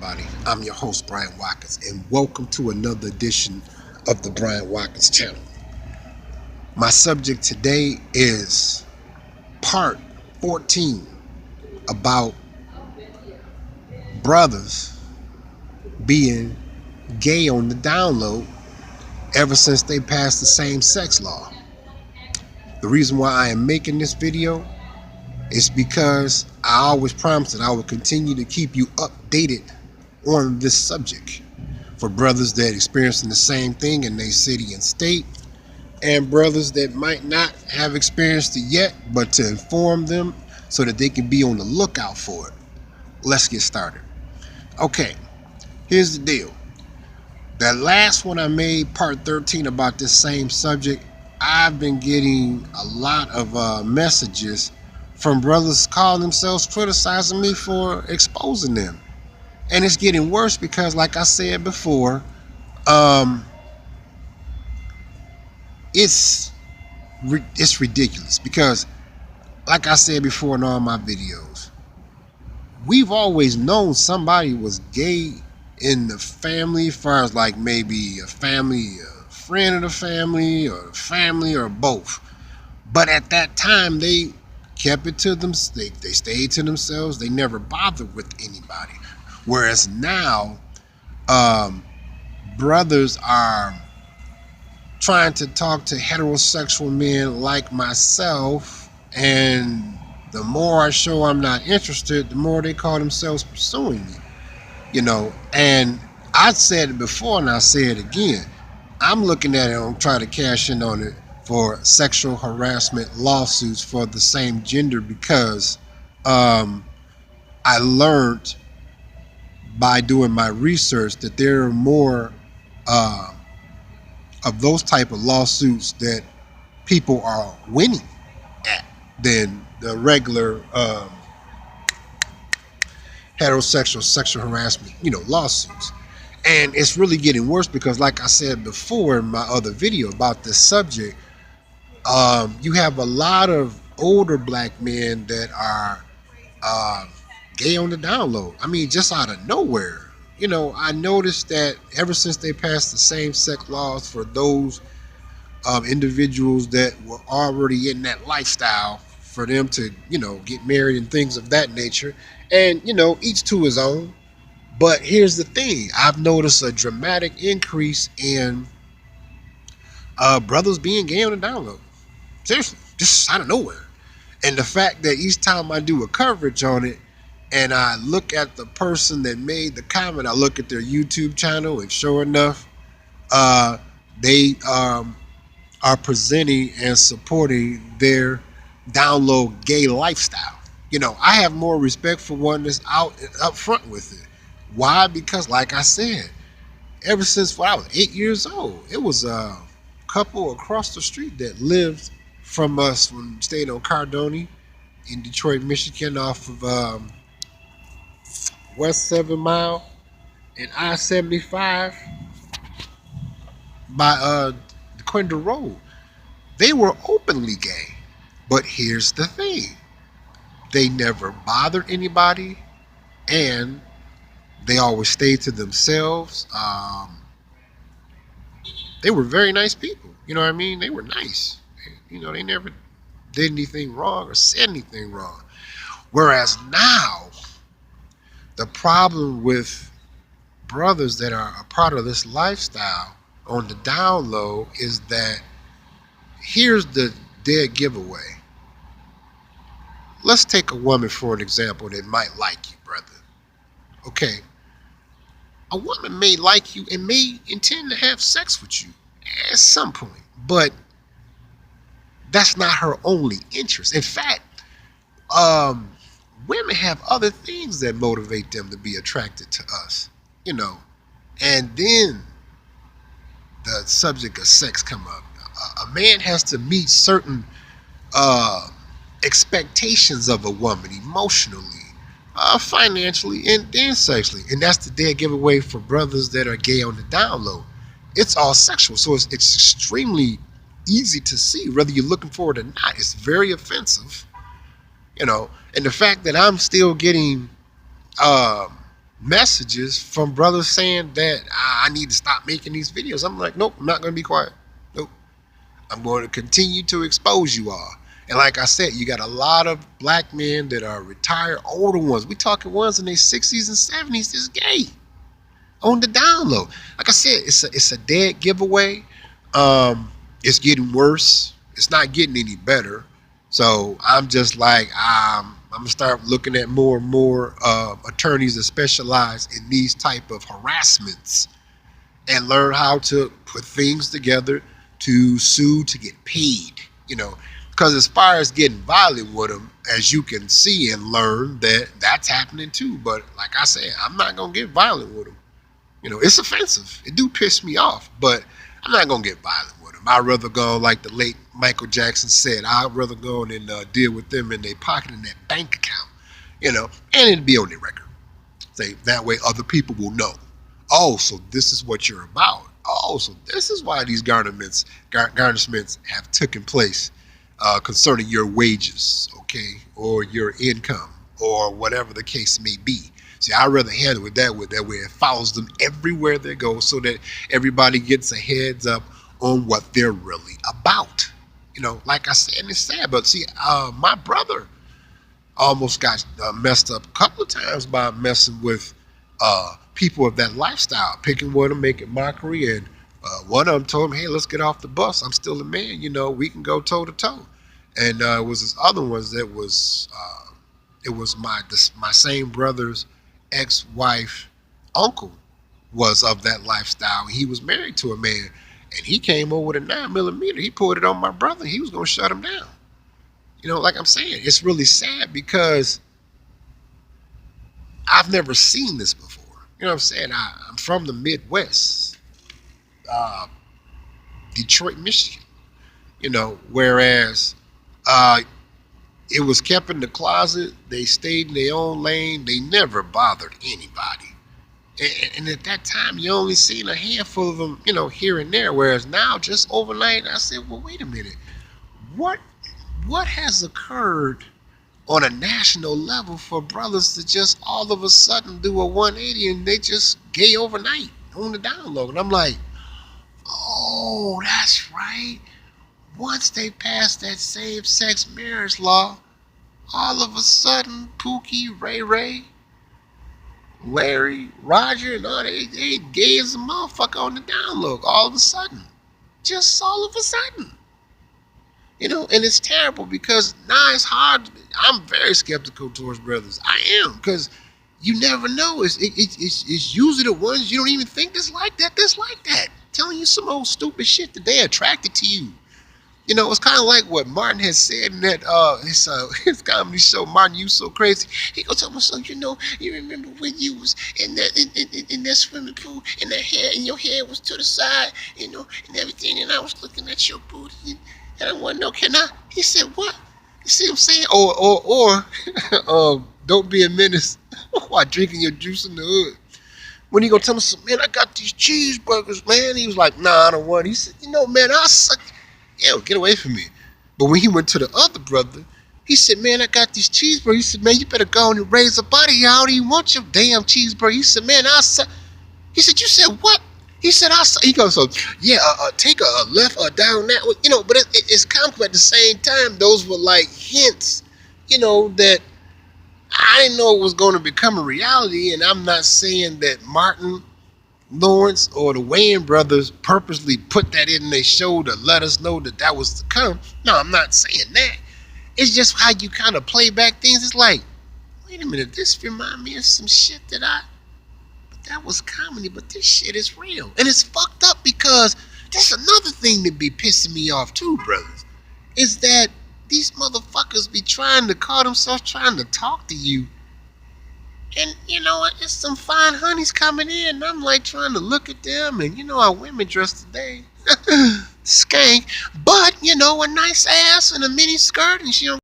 everybody? I'm your host, Brian Watkins, and welcome to another edition of the Brian Watkins channel. My subject today is part 14 about brothers being gay on the download ever since they passed the same-sex law. The reason why I am making this video is because I always promised that I would continue to keep you updated on this subject for brothers that experiencing the same thing in their city and state, and brothers that might not have experienced it yet, but to inform them so that they can be on the lookout for it. Let's get started. Okay, here's the deal. That last one I made, part 13, about this same subject, I've been getting a lot of messages from brothers calling themselves criticizing me for exposing them. And it's getting worse because, like I said before, it's ridiculous because, like I said before in all my videos, we've always known somebody was gay in the family, as far as like maybe a family, a friend of the family, or a family, or both. But at that time, they kept it to them. They stayed to themselves. They never bothered with anybody. Whereas now, brothers are trying to talk to heterosexual men like myself, and the more I show I'm not interested, the more they call themselves pursuing me. And I said it before and I'll say it again. I'm looking at it, I'm trying to cash in on it for sexual harassment lawsuits for the same gender because I learned by doing my research that there are more of those type of lawsuits that people are winning at than the regular heterosexual sexual harassment, lawsuits. And it's really getting worse because, like I said before in my other video about this subject, you have a lot of older black men that are gay on the download. I mean, just out of nowhere. I noticed that ever since they passed the same-sex laws for those individuals that were already in that lifestyle, for them to, get married and things of that nature. And, each to his own. But here's the thing. I've noticed a dramatic increase in brothers being gay on the download. Seriously, just out of nowhere. And the fact that each time I do a coverage on it and I look at the person that made the comment, I look at their YouTube channel, and sure enough, they are presenting and supporting their download gay lifestyle. I have more respect for one that's out up front with it. Why? Because, like I said, ever since when I was 8 years old, it was a couple across the street that lived from us when we stayed on Cardone in Detroit, Michigan, off of West 7 Mile and I-75 by the Quinter Road. They were openly gay. But here's the thing. They never bothered anybody, and they always stayed to themselves. They were very nice people. You know what I mean? They were nice. They never did anything wrong or said anything wrong. Whereas now, the problem with brothers that are a part of this lifestyle on the download is that here's the dead giveaway. Let's take a woman for an example that might like you, brother. Okay. A woman may like you and may intend to have sex with you at some point, but that's not her only interest. In fact, women have other things that motivate them to be attracted to us, and then the subject of sex come up. A man has to meet certain expectations of a woman emotionally, financially, and then sexually. And that's the dead giveaway for brothers that are gay on the download. It's all sexual, so it's extremely easy to see whether you're looking for it or not. It's very offensive, and the fact that I'm still getting messages from brothers saying that I need to stop making these videos. I'm like, nope, I'm not going to be quiet. Nope. I'm going to continue to expose you all. And like I said, you got a lot of black men that are retired, older ones. We talking ones in their 60s and 70s that's gay on the download. Like I said, it's a dead giveaway. It's getting worse. It's not getting any better. So I'm just like, I'm gonna start looking at more and more attorneys that specialize in these type of harassments and learn how to put things together to sue to get paid. Because as far as getting violent with them, as you can see and learn, that's happening too. But like I said, I'm not gonna get violent with them. It's offensive. It do piss me off, but I'm not gonna get violent with them. I'd rather go, like the late Michael Jackson said, I'd rather go and deal with them in their pocket in that bank account, and it'd be on their record. Say that way other people will know. Oh, so this is what you're about. Oh, so this is why these garnishments have taken place concerning your wages, okay, or your income, or whatever the case may be. See, I'd rather handle it that way. That way it follows them everywhere they go so that everybody gets a heads up on what they're really about. Like I said, and it's sad, but see, my brother almost got messed up a couple of times by messing with people of that lifestyle, picking with them, making mockery, and one of them told him, hey, let's get off the bus. I'm still a man, we can go toe to toe. And it was this other ones that was, it was my same brother's ex-wife uncle was of that lifestyle. He was married to a man, and he came over with a 9mm. He pulled it on my brother. He was going to shut him down. Like I'm saying, it's really sad because I've never seen this before. You know what I'm saying? I'm from the Midwest, Detroit, Michigan. Whereas it was kept in the closet. They stayed in their own lane. They never bothered anybody. And at that time, you only seen a handful of them, here and there. Whereas now, just overnight, I said, well, wait a minute. What has occurred on a national level for brothers to just all of a sudden do a 180 and they just gay overnight on the download? And I'm like, oh, that's right. Once they passed that same-sex marriage law, all of a sudden, Pookie, Ray Ray, Larry, Roger, and all they gay as a motherfucker on the download. All of a sudden, just all of a sudden, And it's terrible because now it's hard. I'm very skeptical towards brothers. I am, because you never know. It's usually the ones you don't even think that's like that. Telling you some old stupid shit that they attracted to you. It's kind of like what Martin has said in that his comedy show, Martin, You So Crazy. He goes, tell me, so you remember when you was in that swimming pool and your hair was to the side, and everything, and I was looking at your booty, and I want to know, can I? He said, what? You see what I'm saying? Or don't be a menace while drinking your juice in the hood. When he gonna tell me, man, I got these cheeseburgers, man. He was like, nah, I don't want it. He said, man, I suck. Yo, get away from me. But when he went to the other brother, he said, man, I got these cheeseburgers. He said, man, you better go and raise a body. I don't even want your damn cheeseburger. He said, man, he said, you said what? He said, he goes, so, yeah, take a left or down that way. But it's comical at the same time. Those were like hints, that I didn't know it was going to become a reality. And I'm not saying that Martin Lawrence or the Wayans brothers purposely put that in their show to let us know that was to come. No, I'm not saying that. It's just how you kind of play back things. It's like, wait a minute, this remind me of some shit but that was comedy, but this shit is real. And it's fucked up because that's another thing that be pissing me off too, brothers, is that these motherfuckers be trying to call themselves trying to talk to you. And you know what? It's some fine honeys coming in. And I'm like trying to look at them. And how women dress today. Skank. But, a nice ass and a mini skirt. And she don't